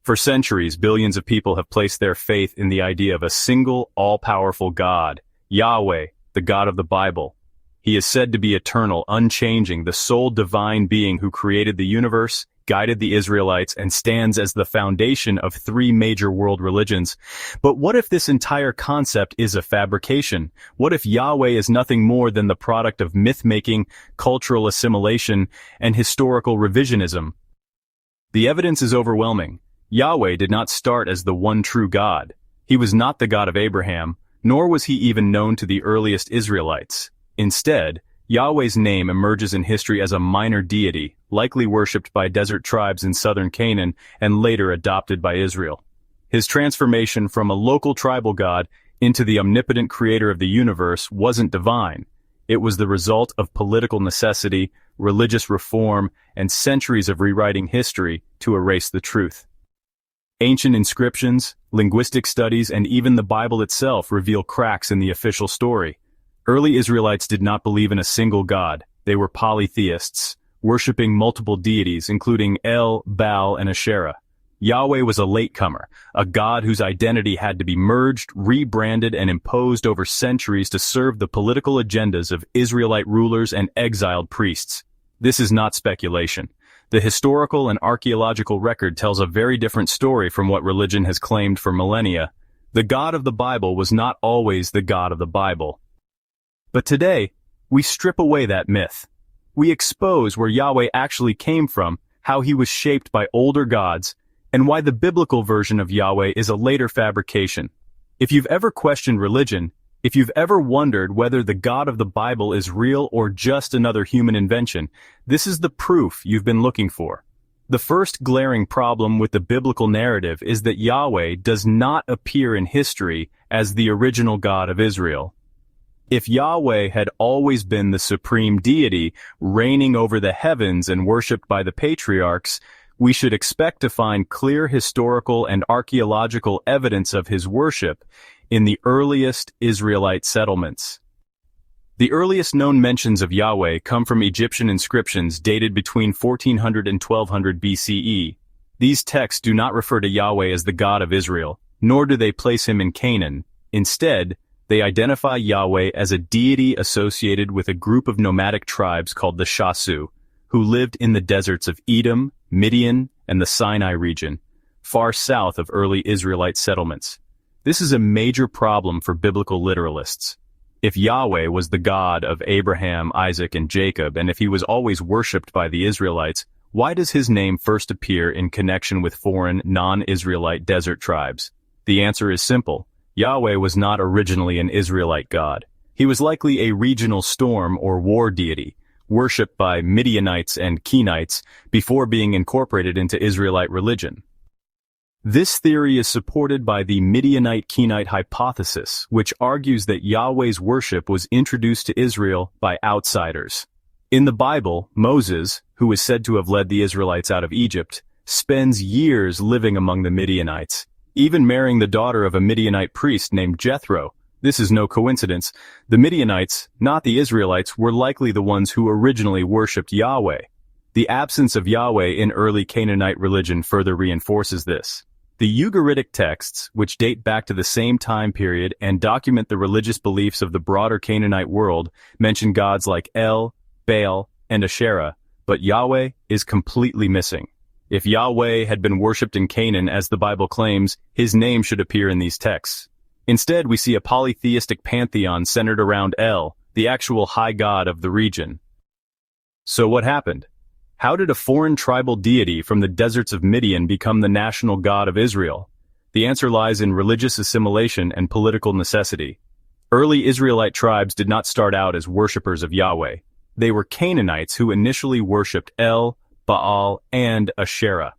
For centuries, billions of people have placed their faith in the idea of a single, all-powerful God, Yahweh, the God of the Bible. He is said to be eternal, unchanging, the sole divine being who created the universe, guided the Israelites, and stands as the foundation of three major world religions. But what if this entire concept is a fabrication? What if Yahweh is nothing more than the product of myth-making, cultural assimilation, and historical revisionism? The evidence is overwhelming. Yahweh did not start as the one true God. He was not the God of Abraham, nor was he even known to the earliest Israelites. Instead, Yahweh's name emerges in history as a minor deity, likely worshipped by desert tribes in southern Canaan and later adopted by Israel. His transformation from a local tribal god into the omnipotent creator of the universe wasn't divine. It was the result of political necessity, religious reform, and centuries of rewriting history to erase the truth. Ancient inscriptions, linguistic studies, and even the Bible itself reveal cracks in the official story. Early Israelites did not believe in a single god. They were polytheists, worshipping multiple deities, including El, Baal, and Asherah. Yahweh was a latecomer, a god whose identity had to be merged, rebranded, and imposed over centuries to serve the political agendas of Israelite rulers and exiled priests. This is not speculation. The historical and archaeological record tells a very different story from what religion has claimed for millennia. The God of the Bible was not always the God of the Bible. But today, we strip away that myth. We expose where Yahweh actually came from, how he was shaped by older gods, and why the biblical version of Yahweh is a later fabrication. If you've ever questioned religion, if you've ever wondered whether the God of the Bible is real or just another human invention, this is the proof you've been looking for. The first glaring problem with the biblical narrative is that Yahweh does not appear in history as the original God of Israel. If Yahweh had always been the supreme deity, reigning over the heavens and worshipped by the patriarchs, we should expect to find clear historical and archaeological evidence of his worship in the earliest Israelite settlements. The earliest known mentions of Yahweh come from Egyptian inscriptions dated between 1400 and 1200 BCE. These texts do not refer to Yahweh as the God of Israel, nor do they place him in Canaan. Instead, they identify Yahweh as a deity associated with a group of nomadic tribes called the Shasu, who lived in the deserts of Edom, Midian, and the Sinai region, far south of early Israelite settlements. This is a major problem for biblical literalists. If Yahweh was the God of Abraham, Isaac, and Jacob, and if he was always worshipped by the Israelites, why does his name first appear in connection with foreign, non-Israelite desert tribes? The answer is simple. Yahweh was not originally an Israelite god. He was likely a regional storm or war deity, worshipped by Midianites and Kenites before being incorporated into Israelite religion. This theory is supported by the Midianite-Kenite Hypothesis, which argues that Yahweh's worship was introduced to Israel by outsiders. In the Bible, Moses, who is said to have led the Israelites out of Egypt, spends years living among the Midianites, even marrying the daughter of a Midianite priest named Jethro. This is no coincidence. The Midianites, not the Israelites, were likely the ones who originally worshipped Yahweh. The absence of Yahweh in early Canaanite religion further reinforces this. The Ugaritic texts, which date back to the same time period and document the religious beliefs of the broader Canaanite world, mention gods like El, Baal, and Asherah, but Yahweh is completely missing. If Yahweh had been worshipped in Canaan as the Bible claims, his name should appear in these texts. Instead, we see a polytheistic pantheon centered around El, the actual high god of the region. So what happened? How did a foreign tribal deity from the deserts of Midian become the national god of Israel? The answer lies in religious assimilation and political necessity. Early Israelite tribes did not start out as worshippers of Yahweh. They were Canaanites who initially worshipped El, Baal, and Asherah.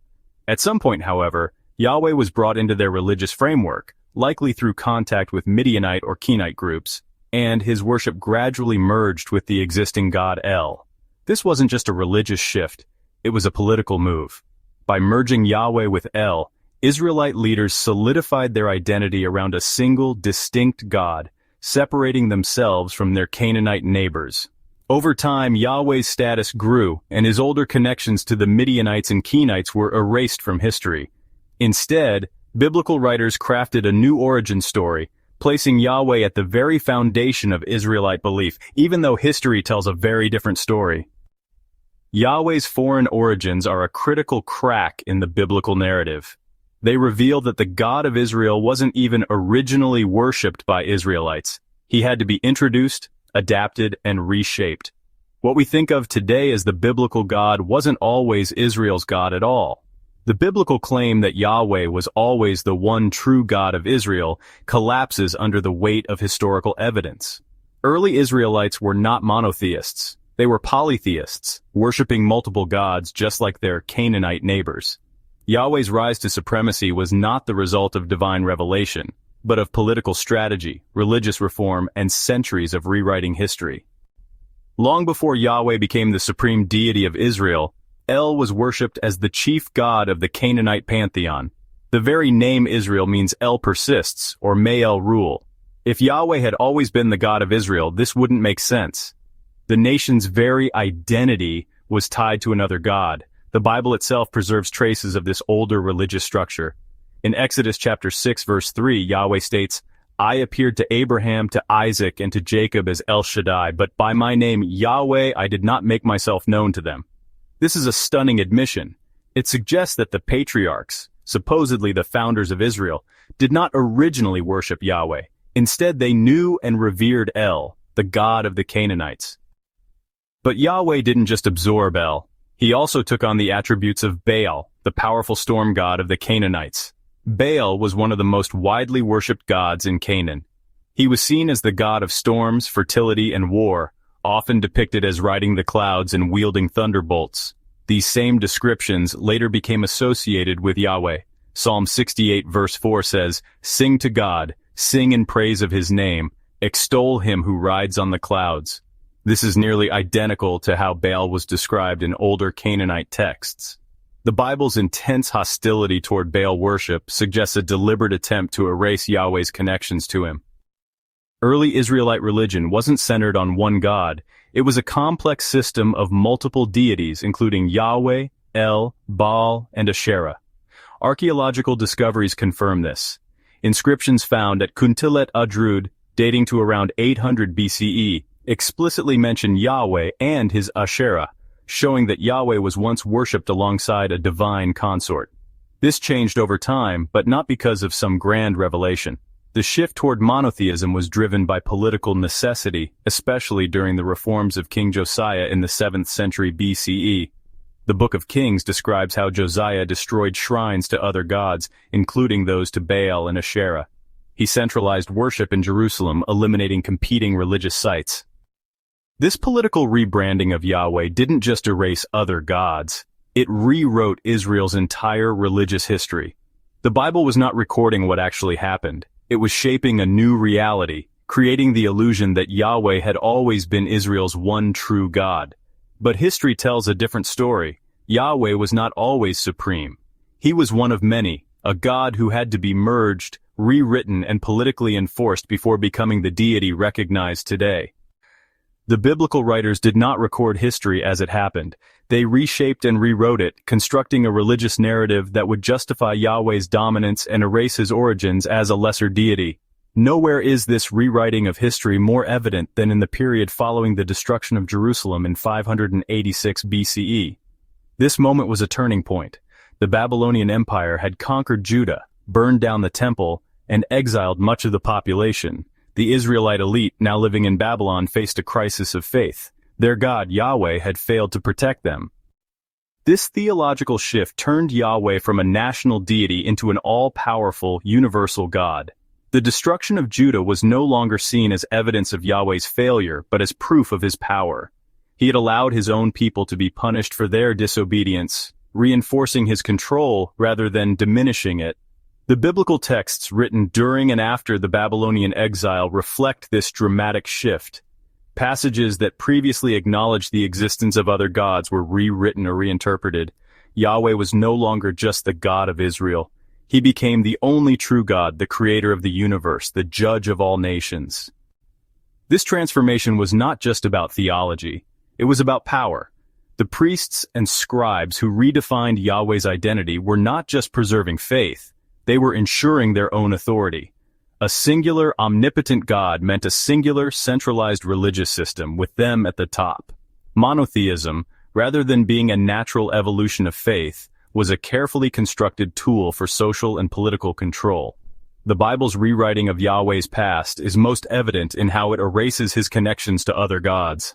At some point, however, Yahweh was brought into their religious framework, likely through contact with Midianite or Kenite groups, and his worship gradually merged with the existing god El. This wasn't just a religious shift, it was a political move. By merging Yahweh with El, Israelite leaders solidified their identity around a single, distinct God, separating themselves from their Canaanite neighbors. Over time, Yahweh's status grew, and his older connections to the Midianites and Kenites were erased from history. Instead, biblical writers crafted a new origin story, placing Yahweh at the very foundation of Israelite belief, even though history tells a very different story. Yahweh's foreign origins are a critical crack in the biblical narrative. They reveal that the God of Israel wasn't even originally worshipped by Israelites. He had to be introduced, adapted, and reshaped. What we think of today as the biblical God wasn't always Israel's God at all. The biblical claim that Yahweh was always the one true God of Israel collapses under the weight of historical evidence. Early Israelites were not monotheists. They were polytheists, worshipping multiple gods just like their Canaanite neighbors. Yahweh's rise to supremacy was not the result of divine revelation, but of political strategy, religious reform, and centuries of rewriting history. Long before Yahweh became the supreme deity of Israel, El was worshipped as the chief god of the Canaanite pantheon. The very name Israel means El persists, or may El rule. If Yahweh had always been the God of Israel, this wouldn't make sense. The nation's very identity was tied to another god. The Bible itself preserves traces of this older religious structure. In Exodus chapter 6 verse 3, Yahweh states, "I appeared to Abraham, to Isaac, and to Jacob as El Shaddai, but by my name Yahweh I did not make myself known to them." This is a stunning admission. It suggests that the patriarchs, supposedly the founders of Israel, did not originally worship Yahweh. Instead, they knew and revered El, the god of the Canaanites. But Yahweh didn't just absorb El. He also took on the attributes of Baal, the powerful storm god of the Canaanites. Baal was one of the most widely worshipped gods in Canaan. He was seen as the god of storms, fertility, and war, often depicted as riding the clouds and wielding thunderbolts. These same descriptions later became associated with Yahweh. Psalm 68 verse 4 says, "Sing to God, sing in praise of his name, extol him who rides on the clouds." This is nearly identical to how Baal was described in older Canaanite texts. The Bible's intense hostility toward Baal worship suggests a deliberate attempt to erase Yahweh's connections to him. Early Israelite religion wasn't centered on one God. It was a complex system of multiple deities, including Yahweh, El, Baal, and Asherah. Archaeological discoveries confirm this. Inscriptions found at Kuntilet Adrud, dating to around 800 BCE, explicitly mention Yahweh and his Asherah, showing that Yahweh was once worshipped alongside a divine consort. This changed over time, but not because of some grand revelation. The shift toward monotheism was driven by political necessity, especially during the reforms of King Josiah in the 7th century BCE. The Book of Kings describes how Josiah destroyed shrines to other gods, including those to Baal and Asherah. He centralized worship in Jerusalem, eliminating competing religious sites. This political rebranding of Yahweh didn't just erase other gods. It rewrote Israel's entire religious history. The Bible was not recording what actually happened. It was shaping a new reality, creating the illusion that Yahweh had always been Israel's one true God. But history tells a different story. Yahweh was not always supreme. He was one of many, a God who had to be merged, rewritten, and politically enforced before becoming the deity recognized today. The biblical writers did not record history as it happened. They reshaped and rewrote it, constructing a religious narrative that would justify Yahweh's dominance and erase his origins as a lesser deity. Nowhere is this rewriting of history more evident than in the period following the destruction of Jerusalem in 586 BCE. This moment was a turning point. The Babylonian Empire had conquered Judah, burned down the temple, and exiled much of the population. The Israelite elite, now living in Babylon, faced a crisis of faith. Their God, Yahweh, had failed to protect them. This theological shift turned Yahweh from a national deity into an all-powerful, universal God. The destruction of Judah was no longer seen as evidence of Yahweh's failure, but as proof of his power. He had allowed his own people to be punished for their disobedience, reinforcing his control rather than diminishing it. The biblical texts written during and after the Babylonian exile reflect this dramatic shift. Passages that previously acknowledged the existence of other gods were rewritten or reinterpreted. Yahweh was no longer just the God of Israel. He became the only true God, the creator of the universe, the judge of all nations. This transformation was not just about theology. It was about power. The priests and scribes who redefined Yahweh's identity were not just preserving faith, they were ensuring their own authority. A singular, omnipotent God meant a singular, centralized religious system with them at the top. Monotheism, rather than being a natural evolution of faith, was a carefully constructed tool for social and political control. The Bible's rewriting of Yahweh's past is most evident in how it erases his connections to other gods.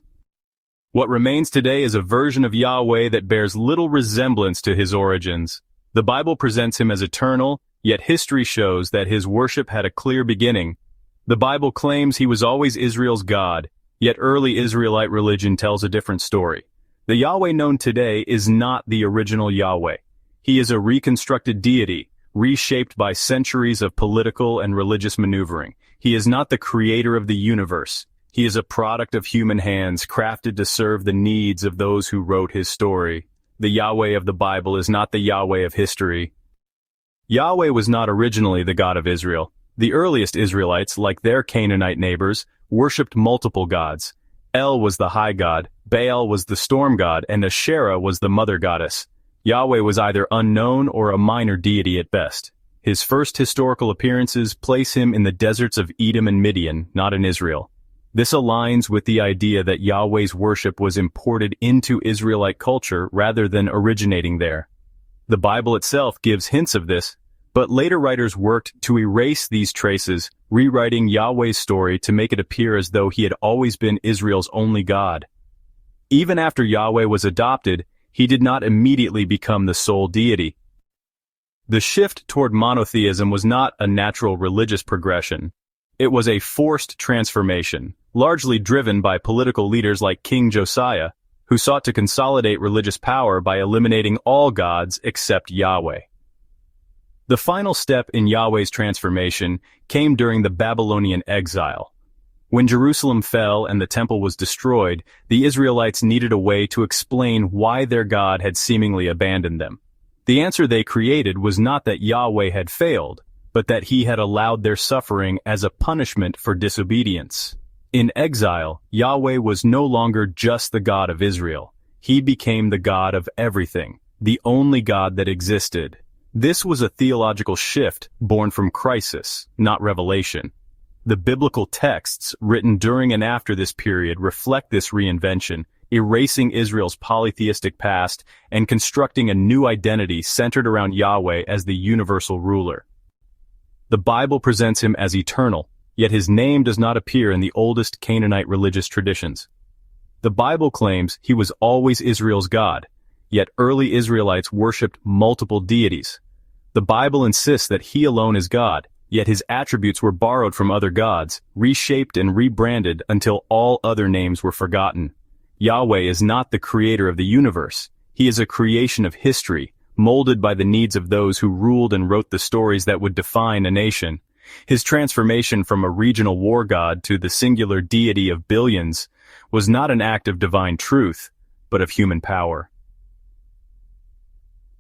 What remains today is a version of Yahweh that bears little resemblance to his origins. The Bible presents him as eternal, yet history shows that his worship had a clear beginning. The Bible claims he was always Israel's God, yet early Israelite religion tells a different story. The Yahweh known today is not the original Yahweh. He is a reconstructed deity, reshaped by centuries of political and religious maneuvering. He is not the creator of the universe. He is a product of human hands, crafted to serve the needs of those who wrote his story. The Yahweh of the Bible is not the Yahweh of history. Yahweh was not originally the God of Israel. The earliest Israelites, like their Canaanite neighbors, worshipped multiple gods. El was the high god, Baal was the storm god, and Asherah was the mother goddess. Yahweh was either unknown or a minor deity at best. His first historical appearances place him in the deserts of Edom and Midian, not in Israel. This aligns with the idea that Yahweh's worship was imported into Israelite culture rather than originating there. The Bible itself gives hints of this, but later writers worked to erase these traces, rewriting Yahweh's story to make it appear as though he had always been Israel's only God. Even after Yahweh was adopted, he did not immediately become the sole deity. The shift toward monotheism was not a natural religious progression. It was a forced transformation, largely driven by political leaders like King Josiah, who sought to consolidate religious power by eliminating all gods except Yahweh. The final step in Yahweh's transformation came during the Babylonian Exile. When Jerusalem fell and the temple was destroyed, the Israelites needed a way to explain why their God had seemingly abandoned them. The answer they created was not that Yahweh had failed, but that he had allowed their suffering as a punishment for disobedience. In exile, Yahweh was no longer just the God of Israel. He became the God of everything, the only God that existed. This was a theological shift born from crisis, not revelation. The biblical texts written during and after this period reflect this reinvention, erasing Israel's polytheistic past and constructing a new identity centered around Yahweh as the universal ruler. The Bible presents him as eternal, yet his name does not appear in the oldest Canaanite religious traditions. The Bible claims he was always Israel's God, yet early Israelites worshipped multiple deities. The Bible insists that he alone is God, yet his attributes were borrowed from other gods, reshaped and rebranded until all other names were forgotten. Yahweh is not the creator of the universe. He is a creation of history, molded by the needs of those who ruled and wrote the stories that would define a nation. His transformation from a regional war god to the singular deity of billions was not an act of divine truth, but of human power.